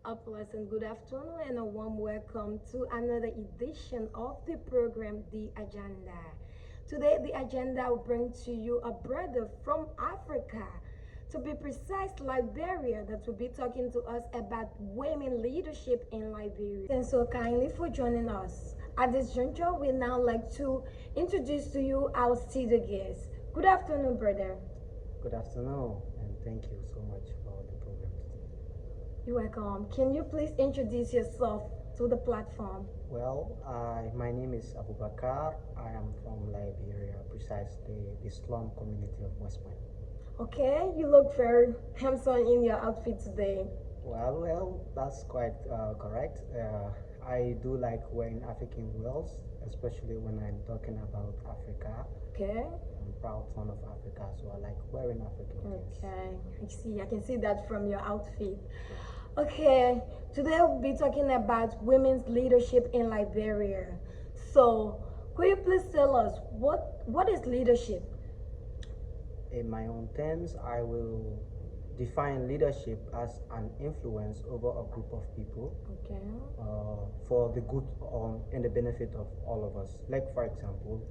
A pleasant good afternoon and a warm welcome to another edition of the program, The Agenda. Today, the agenda will bring to you a brother from Africa, to be precise, Liberia, that will be talking to us about women leadership in Liberia. Thanks so kindly for joining us. At this juncture, we now like to introduce to you our studio guest. Good afternoon, brother. Good afternoon, and thank you so much for the program today. You're welcome. Can you please introduce yourself to the platform? Well, my name is Abubakar. I am from Liberia, precisely the slum community of West Point. Okay, you look very handsome in your outfit today. Well, that's quite correct. I do like wearing African wears, especially when I'm talking about Africa. Okay. I'm proud son of Africa, so I like wearing African things. Okay, I can see that from your outfit. Okay, today we'll be talking about women's leadership in Liberia. So, could you please tell us what is leadership? In my own terms, I will define leadership as an influence over a group of people Okay. for the good and the benefit of all of us. Like, for example,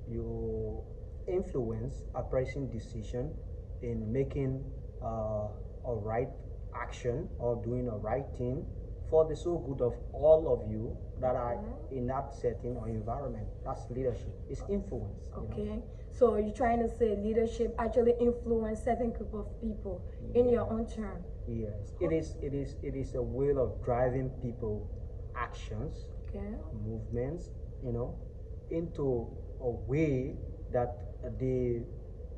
you influence a pressing decision in making a right action or doing a right thing for the so good of all of you that are in that setting or environment. That's leadership. It's influence. Okay. So you're trying to say leadership actually influence certain group of people in your own term. Yes. It is a way of driving people actions, Okay. movements, into a way that they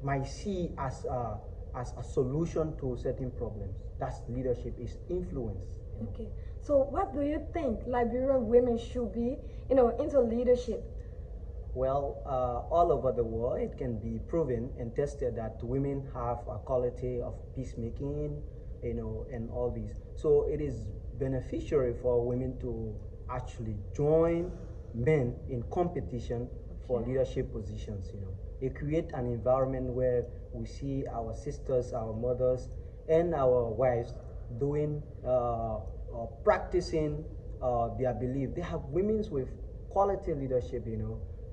might see as a solution to certain problems. That's leadership, is influence. Okay. So what do you think Liberian women should be, into leadership? Well, all over the world, it can be proven and tested that women have a quality of peacemaking, and all these. So it is beneficiary for women to actually join men in competition for leadership positions. It creates an environment where we see our sisters, our mothers, and our wives doing, practicing their belief. They have women's with quality leadership,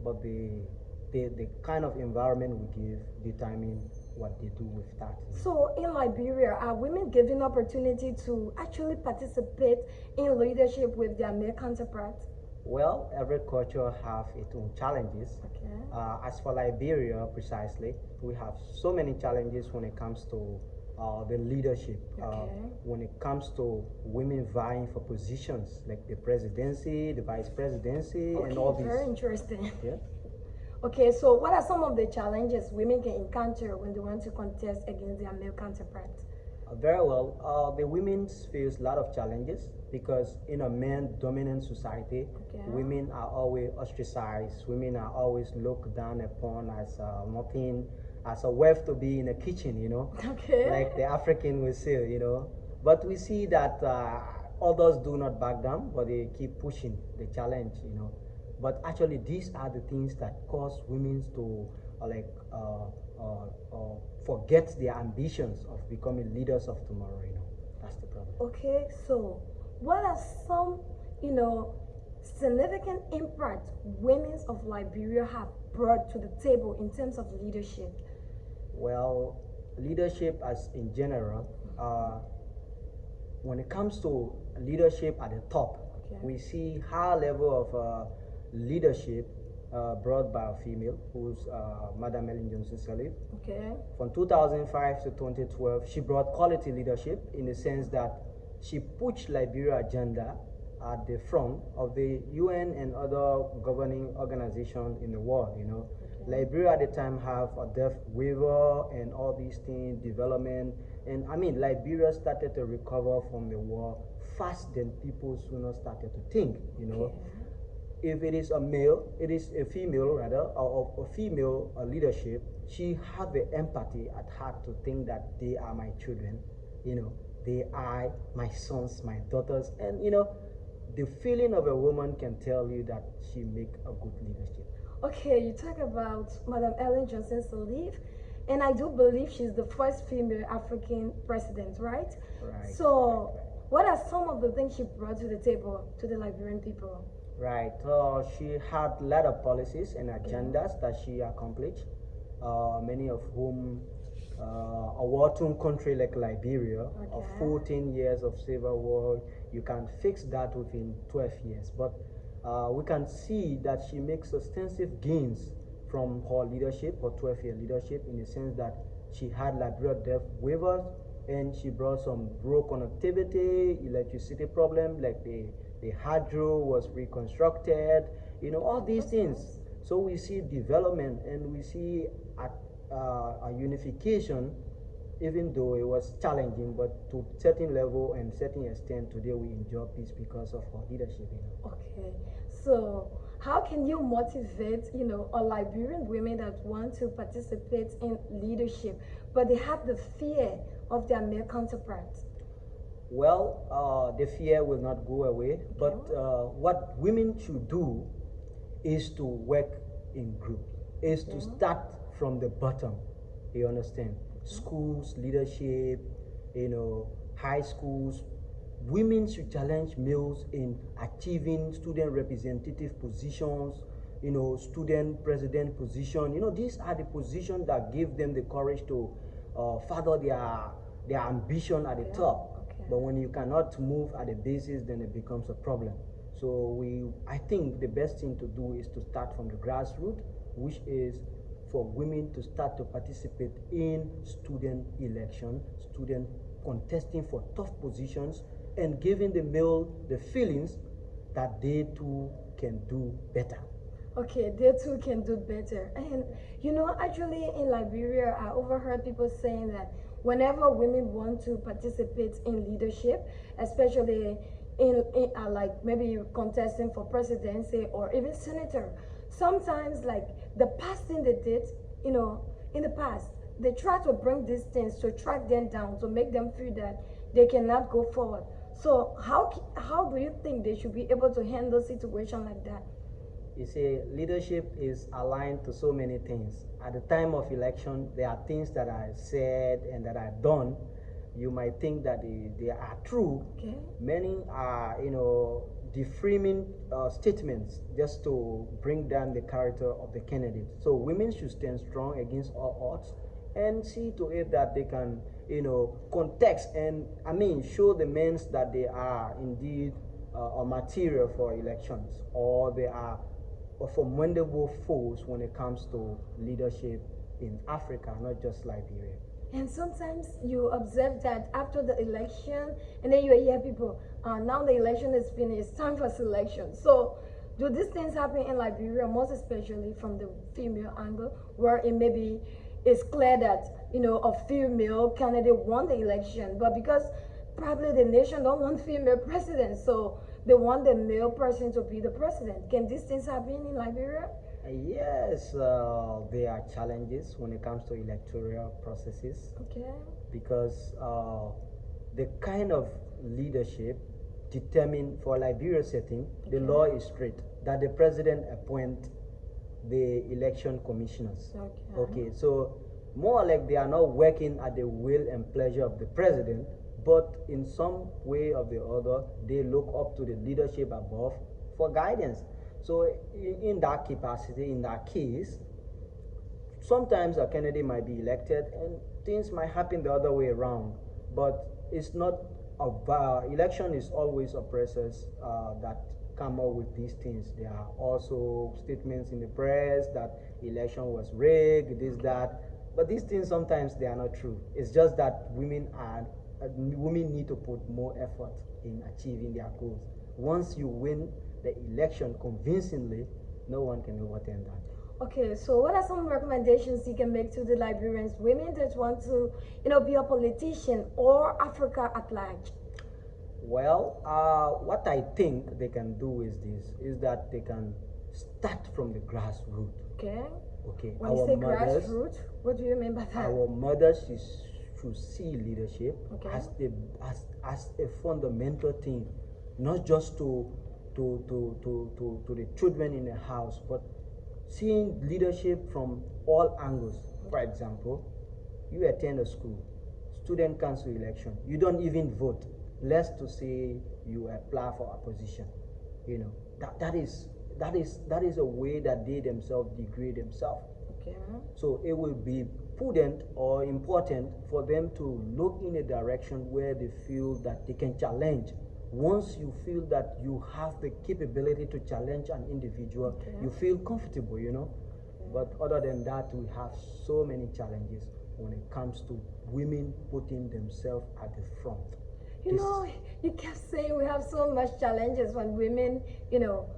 but the kind of environment we give determine what they do with that. So in Liberia, are women given opportunity to actually participate in leadership with their male counterparts? Well, every culture have its own challenges. Okay. As for Liberia, precisely, we have so many challenges when it comes to the leadership. When it comes to women vying for positions like the presidency, the vice presidency, and all these. Very interesting. Yeah. Okay, so what are some of the challenges women can encounter when they want to contest against their male counterparts? Very well. The women face a lot of challenges because in a man-dominant society, women are always ostracized. Women are always looked down upon as nothing, as a wife to be in the kitchen, Okay. like the African will say, But we see that others do not back down, but they keep pushing the challenge, But actually, these are the things that cause women to forget their ambitions of becoming leaders of tomorrow. That's the problem. Okay, so what are some, significant impact women of Liberia have brought to the table in terms of leadership? Well, leadership as in general, when it comes to leadership at the top, we see high level of leadership brought by a female, who's Madam Ellen Johnson Sirleaf. Okay. From 2005 to 2012, she brought quality leadership in the sense that she pushed Liberia agenda at the front of the UN and other governing organizations in the world. Liberia at the time have a debt waiver and all these things, development, and Liberia started to recover from the war fast than people sooner started to think. If it is a male, it is a female rather, or a female leadership, she have the empathy at heart to think that they are my children, they are my sons, my daughters, and the feeling of a woman can tell you that she make a good leadership. Okay, you talk about Madam Ellen Johnson Sirleaf, and I do believe she's the first female African president, right? Right. So, What are some of the things she brought to the table to the Liberian people? Right. She had a lot of policies and agendas that she accomplished, many of whom a war-torn country like Liberia, of 14 years of civil war, you can fix that within 12 years. But we can see that she makes extensive gains from her leadership, her 12-year leadership, in the sense that she had Liberia debt waivers, and she brought some rural connectivity, electricity problem, like the hydro was reconstructed, all these things. So we see development, and we see a unification, even though it was challenging, but to certain level and certain extent, today we enjoy peace because of our leadership. Okay, so how can you motivate, a Liberian women that want to participate in leadership, but they have the fear of their male counterparts? Well, the fear will not go away, but what women should do is to work in group, is to start from the bottom. You understand? Schools, leadership, high schools. Women should challenge males in achieving student representative positions, student president position. These are the positions that give them the courage to further their ambition at the top. But when you cannot move at the basis, then it becomes a problem. So I think the best thing to do is to start from the grassroots, which is for women to start to participate in student election, student contesting for tough positions, and giving the male the feelings that they too can do better. Okay, they too can do better. And actually in Liberia, I overheard people saying that whenever women want to participate in leadership, especially in like maybe contesting for presidency or even senator, sometimes like the past thing they did, in the past, they try to bring these things to track them down, to make them feel that they cannot go forward. So how do you think they should be able to handle a situation like that? You see, leadership is aligned to so many things. At the time of election, there are things that are said and that are done. You might think that they are true. Okay. Many are, deframing statements just to bring down the character of the candidate. So women should stand strong against all odds and see to it that they can, context and show the men that they are indeed a material for elections, or they are a formidable force when it comes to leadership in Africa, not just Liberia. And sometimes you observe that after the election, and then you hear people, now the election is finished, it's time for selection. So, do these things happen in Liberia, most especially from the female angle, where it maybe is clear that, a female candidate won the election, but because probably the nation don't want female president, so they want the male person to be the president. Can these things happen in Liberia? Yes, there are challenges when it comes to electoral processes. Okay. Because the kind of leadership determined for Liberia setting, the law is strict that the president appoint the election commissioners. Okay, so more like they are not working at the will and pleasure of the president, but in some way or the other, they look up to the leadership above for guidance. So in that capacity, in that case, sometimes a candidate might be elected and things might happen the other way around. But it's not election is always a process that come up with these things. There are also statements in the press that election was rigged, this, that. But these things sometimes they are not true. It's just that women need to put more effort in achieving their goals. Once you win the election convincingly, no one can overturn that. Okay, so what are some recommendations you can make to the Liberians, women that want to, be a politician or Africa at large? Well, what I think they can do is that they can start from the grassroots. Okay. Okay. When you say grassroots, what do you mean by that? Our mothers should see leadership as a fundamental thing, not just to the children in the house, but seeing leadership from all angles. For example, you attend a school, student council election, you don't even vote, less to say you apply for a position. You know, that is a way that they themselves degrade themselves. Okay. So it will be prudent or important for them to look in a direction where they feel that they can challenge. Once you feel that you have the capability to challenge an individual, okay, you feel comfortable, you know. Okay. But other than that, we have so many challenges when it comes to women putting themselves at the front. You know, you kept saying we have so much challenges when women, you know,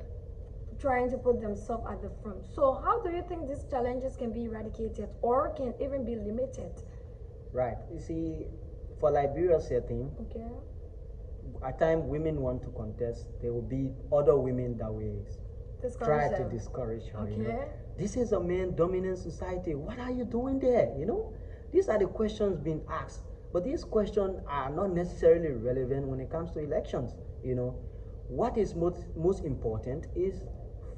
trying to put themselves at the front. So how do you think these challenges can be eradicated or can even be limited? Right. You see, for Liberia setting, okay, at times women want to contest, there will be other women that will try to discourage her. Okay. You know? This is a man-dominant society. What are you doing there? You know, these are the questions being asked. But these questions are not necessarily relevant when it comes to elections. You know, what is most important is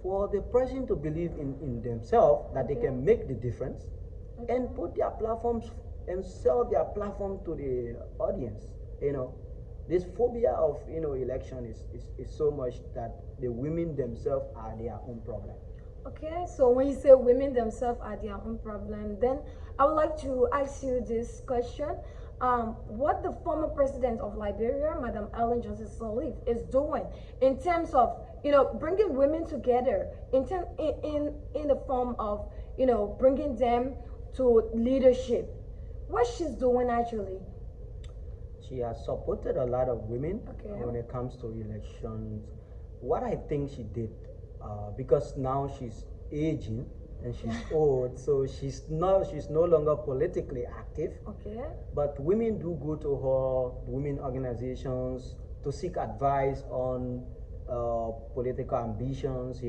for the president to believe in themselves that okay, they can make the difference okay, and put their platforms and sell their platform to the audience. You know, this phobia of election is so much that the women themselves are their own problem. Okay, so when you say women themselves are their own problem, then I would like to ask you this question. What the former president of Liberia, Madam Ellen Johnson Sirleaf, is doing in terms of, bringing women together in the form of, bringing them to leadership. What she's doing actually? She has supported a lot of women okay, when it comes to elections. What I think she did, because now she's aging and she's old, so she's no longer politically active. Okay. But women do go to her women organizations to seek advice on political ambitions,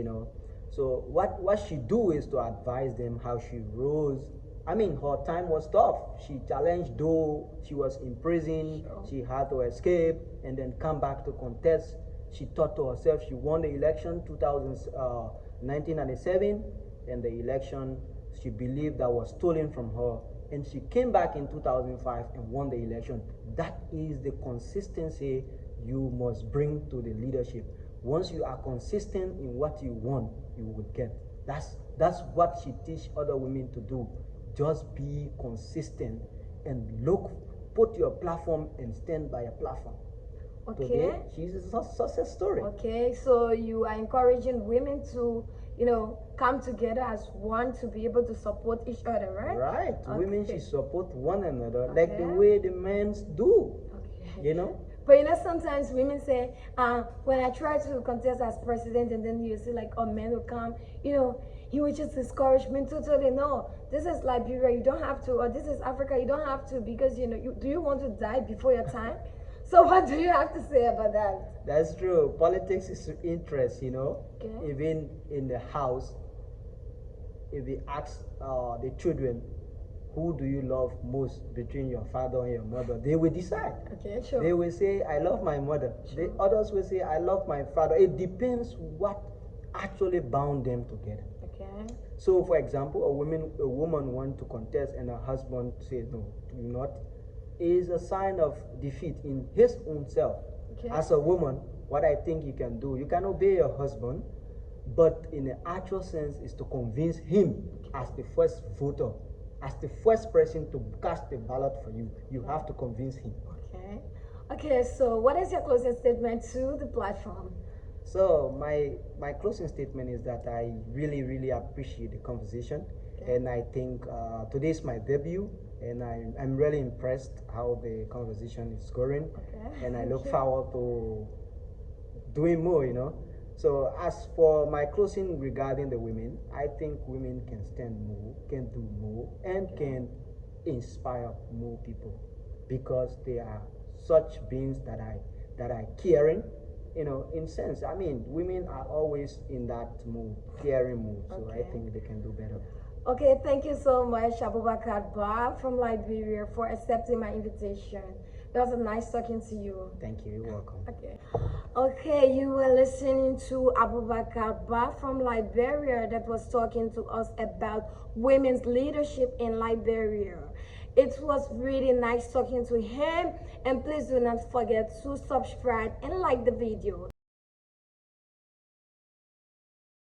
So what she do is to advise them how she rose. I mean, her time was tough. She challenged, though she was in prison. Sure. She had to escape and then come back to contest. She thought to herself, she won the election 1997, and the election she believed that was stolen from her. And she came back in 2005 and won the election. That is the consistency you must bring to the leadership. Once you are consistent in what you want, you will get. That's what she teach other women to do. Just be consistent and put your platform and stand by your platform. Okay. Today, she's a success story. Okay, so you are encouraging women to, come together as one to be able to support each other, right? Right. Okay. Women should support one another like the way the men do. Okay. But sometimes women say, when I try to contest as president, and then you see like a man will come, he will just discourage me totally. No, this is Liberia, you don't have to, or this is Africa, you don't have to, because do you want to die before your time? So what do you have to say about that? That's true. Politics is interest, Okay. Even in the house, if we ask the children, who do you love most between your father and your mother, they will decide. Okay, sure. They will say, I love my mother. Sure. The others will say, I love my father. It depends what actually bound them together. Okay. So, for example, a woman wants to contest and her husband says, no, do not, is a sign of defeat in his own self. Okay. As a woman, what I think you can do, you can obey your husband, but in the actual sense is to convince him as the first voter, as the first person to cast the ballot for you. You have to convince him. Okay. Okay, so what is your closing statement to the platform? So my closing statement is that I really, really appreciate the conversation. Okay. And I think today is my debut, and I'm really impressed how the conversation is going. Okay. And I look forward to doing more, So as for my closing regarding the women, I think women can stand more, can do more, and can inspire more people, because they are such beings that are caring, in sense. I mean, women are always in that mood, caring mood. So I think they can do better. Okay, thank you so much, Abubakar Bah from Liberia, for accepting my invitation. It was a nice talking to you. Thank you. You're welcome. Okay, you were listening to Abubakar Bah from Liberia that was talking to us about women's leadership in Liberia. It was really nice talking to him, and please do not forget to subscribe and like the video.